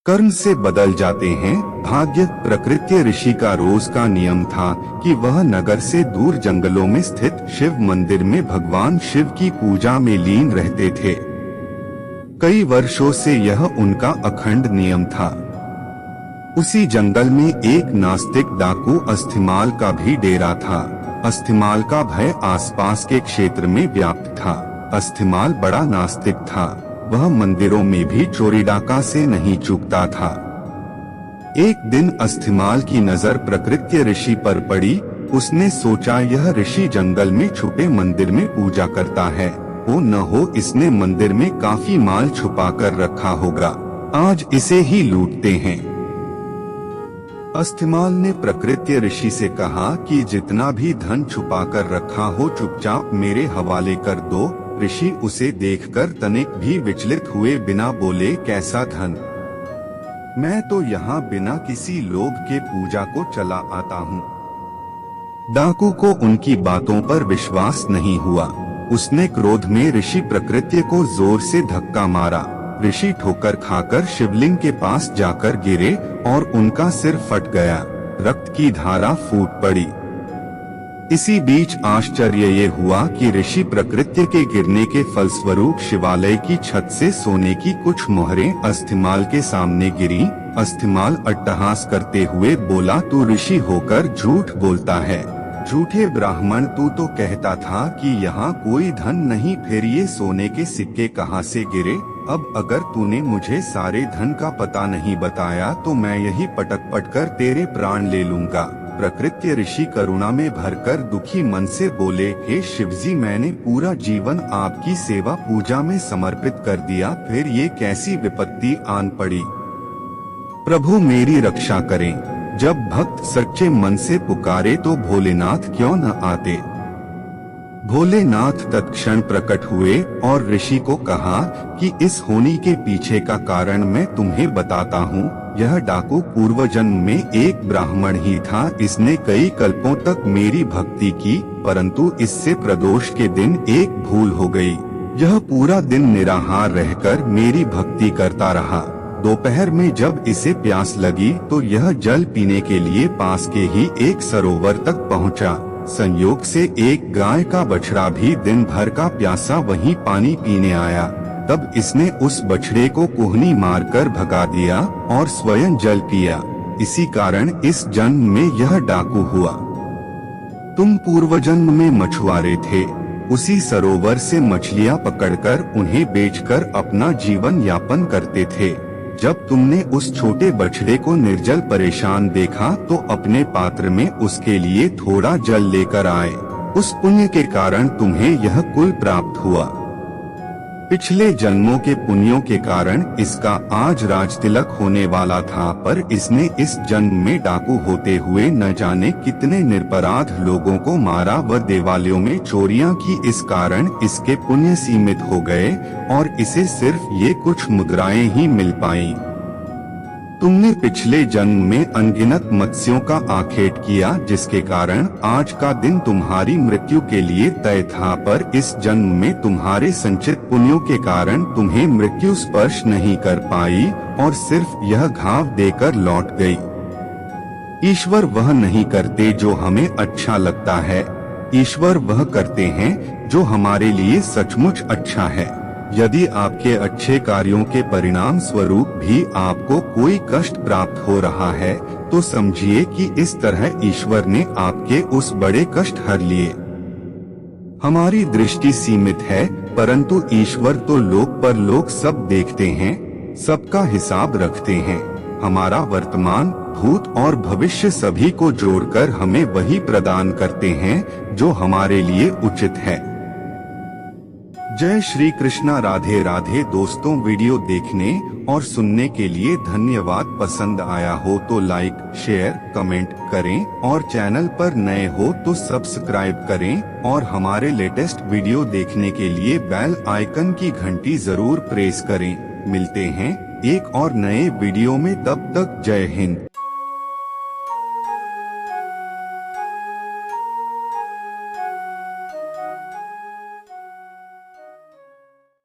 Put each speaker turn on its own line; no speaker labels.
कर्म से बदल जाते हैं भाग्य। प्रकृति ऋषि का रोज का नियम था कि वह नगर से दूर जंगलों में स्थित शिव मंदिर में भगवान शिव की पूजा में लीन रहते थे। कई वर्षों से यह उनका अखंड नियम था। उसी जंगल में एक नास्तिक डाकू अस्थिमाल का भी डेरा था। अस्थिमाल का भय आसपास के क्षेत्र में व्याप्त था। अस्थिमाल बड़ा नास्तिक था। वह मंदिरों में भी चोरी डाका से नहीं चूकता था। एक दिन अस्थिमाल की नजर प्रकृति ऋषि पर पड़ी। उसने सोचा यह ऋषि जंगल में छुपे मंदिर में पूजा करता है। वो न हो इसने मंदिर में काफी माल छुपा कर रखा होगा। आज इसे ही लूटते हैं। अस्थिमाल ने प्रकृति ऋषि से कहा कि जितना भी धन छुपा कर रखा हो चुपचाप मेरे हवाले कर दो। ऋषि उसे देखकर तनिक भी विचलित हुए बिना बोले, कैसा धन? मैं तो यहाँ बिना किसी लोभ के पूजा को चला आता हूँ। डाकू को उनकी बातों पर विश्वास नहीं हुआ। उसने क्रोध में ऋषि प्रकृति को जोर से धक्का मारा। ऋषि ठोकर खाकर शिवलिंग के पास जाकर गिरे और उनका सिर फट गया। रक्त की धारा फूट पड़ी। इसी बीच आश्चर्य ये हुआ कि ऋषि प्रकृति के गिरने के फलस्वरूप शिवालय की छत से सोने की कुछ मोहरें अस्थिमाल के सामने गिरी। अस्थिमाल अट्टहास करते हुए बोला, तू ऋषि होकर झूठ बोलता है। झूठे ब्राह्मण, तू तो कहता था कि यहाँ कोई धन नहीं, फिर ये सोने के सिक्के कहाँ से गिरे? अब अगर तूने मुझे सारे धन का पता नहीं बताया तो मैं यही पटक पटकर तेरे प्राण ले लूंगा। प्रकृति ऋषि करुणा में भरकर दुखी मन से बोले, हे शिवजी, मैंने पूरा जीवन आपकी सेवा पूजा में समर्पित कर दिया, फिर ये कैसी विपत्ति आन पड़ी? प्रभु मेरी रक्षा करें। जब भक्त सच्चे मन से पुकारे तो भोलेनाथ क्यों न आते। भोलेनाथ तत्क्षण प्रकट हुए और ऋषि को कहा कि इस होनी के पीछे का कारण मैं तुम्हें बताता हूँ। यह डाकू पूर्व जन्म में एक ब्राह्मण ही था। इसने कई कल्पों तक मेरी भक्ति की, परंतु इससे प्रदोष के दिन एक भूल हो गई। यह पूरा दिन निराहार रहकर मेरी भक्ति करता रहा। दोपहर में जब इसे प्यास लगी तो यह जल पीने के लिए पास के ही एक सरोवर तक पहुंचा। संयोग से एक गाय का बछड़ा भी दिन भर का प्यासा वहीं पानी पीने आया। तब इसने उस बछड़े को कोहनी मारकर भगा दिया और स्वयं जल पिया। इसी कारण इस जन्म में यह डाकू हुआ। तुम पूर्व जन्म में मछुआरे थे। उसी सरोवर से मछलियां पकड़कर उन्हें बेचकर अपना जीवन यापन करते थे। जब तुमने उस छोटे बछड़े को निर्जल परेशान देखा तो अपने पात्र में उसके लिए थोड़ा जल लेकर आए। उस पुण्य के कारण तुम्हें यह कुल प्राप्त हुआ। पिछले जन्मों के पुण्यों के कारण इसका आज राजतिलक होने वाला था, पर इसने इस जन्म में डाकू होते हुए न जाने कितने निरपराध लोगों को मारा व देवालयों में चोरियां की। इस कारण इसके पुण्य सीमित हो गए और इसे सिर्फ ये कुछ मुद्राएं ही मिल पाईं। तुमने पिछले जन्म में अनगिनत मत्स्यों का आखेट किया, जिसके कारण आज का दिन तुम्हारी मृत्यु के लिए तय था, पर इस जन्म में तुम्हारे संचित पुण्यों के कारण तुम्हें मृत्यु स्पर्श नहीं कर पाई और सिर्फ यह घाव देकर लौट गई। ईश्वर वह नहीं करते जो हमें अच्छा लगता है। ईश्वर वह करते हैं जो हमारे लिए सचमुच अच्छा है। यदि आपके अच्छे कार्यों के परिणाम स्वरूप भी आपको कोई कष्ट प्राप्त हो रहा है तो समझिए कि इस तरह ईश्वर ने आपके उस बड़े कष्ट हर लिए। हमारी दृष्टि सीमित है, परंतु ईश्वर तो लोक परलोक सब देखते हैं, सबका हिसाब रखते हैं। हमारा वर्तमान, भूत और भविष्य सभी को जोड़कर हमें वही प्रदान करते हैं जो हमारे लिए उचित है। जय श्री कृष्णा। राधे राधे। दोस्तों, वीडियो देखने और सुनने के लिए धन्यवाद। पसंद आया हो तो लाइक, शेयर, कमेंट करें और चैनल पर नए हो तो सब्सक्राइब करें और हमारे लेटेस्ट वीडियो देखने के लिए बेल आइकन की घंटी जरूर प्रेस करें। मिलते हैं एक और नए वीडियो में, तब तक जय हिंद।